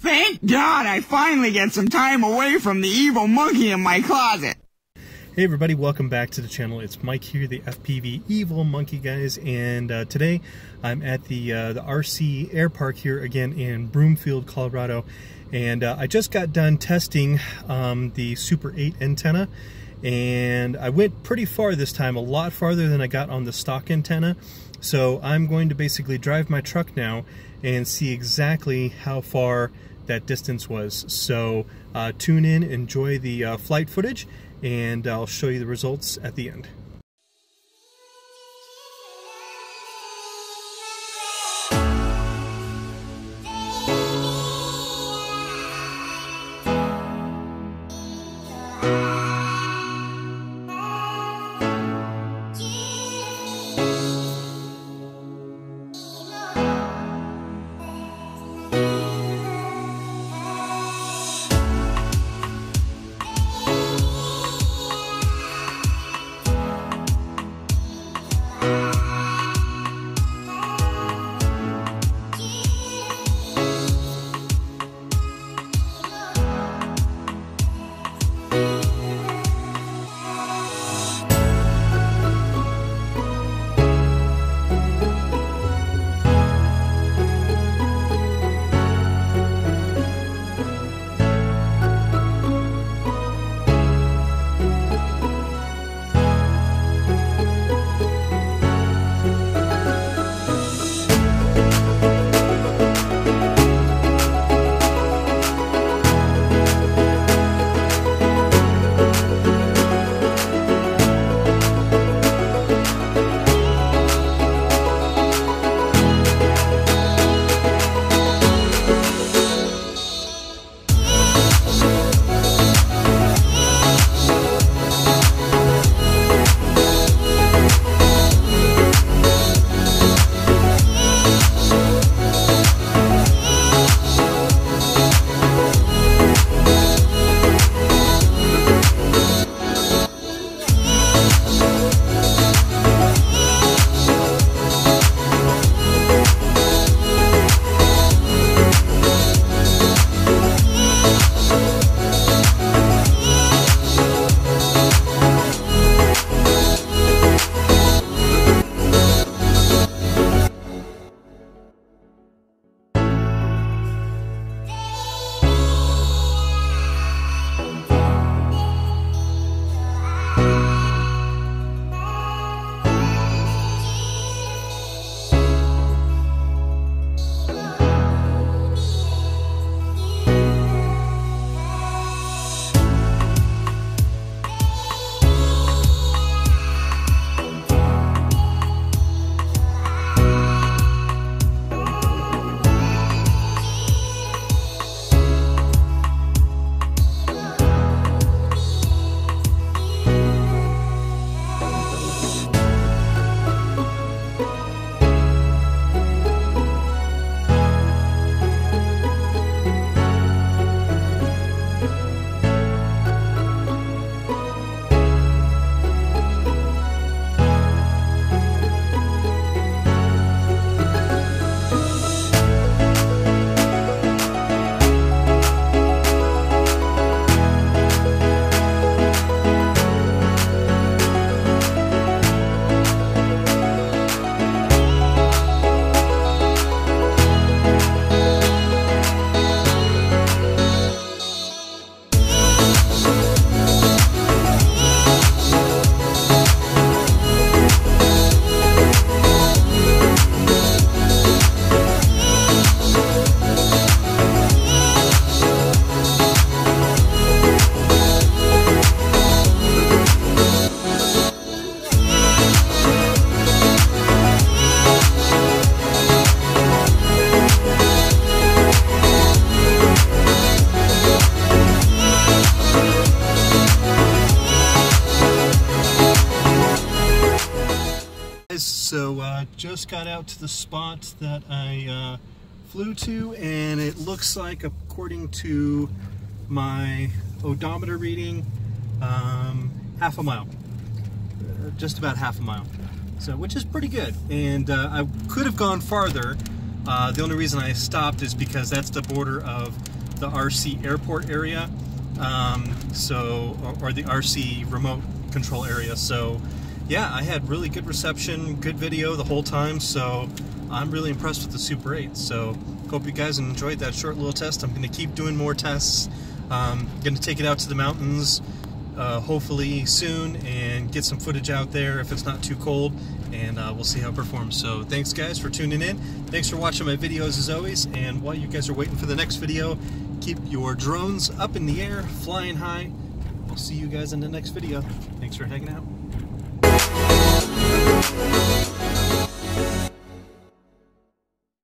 Thank God I finally get some time away from the evil monkey in my closet. Hey everybody, welcome back to the channel. It's Mike here, the FPV Evil Monkey guys, and today I'm at the RC Air Park here again in Broomfield, Colorado, and I just got done testing the Super 8 antenna, and I went pretty far this time, a lot farther than I got on the stock antenna. So I'm going to basically drive my truck now and see exactly how far that distance was. So tune in, enjoy the flight footage, and I'll show you the results at the end. So just got out to the spot that I flew to, and it looks like, according to my odometer reading, half a mile, just about half a mile, so which is pretty good. And I could have gone farther, The only reason I stopped is because that's the border of the RC airport area, or the RC remote control area. So yeah, I had really good reception, good video the whole time, so I'm really impressed with the Super 8. So hope you guys enjoyed that short little test. I'm going to keep doing more tests. Going to take it out to the mountains hopefully soon and get some footage out there if it's not too cold, and we'll see how it performs. So thanks guys for tuning in. Thanks for watching my videos as always, and while you guys are waiting for the next video, keep your drones up in the air, flying high. I'll see you guys in the next video. Thanks for hanging out.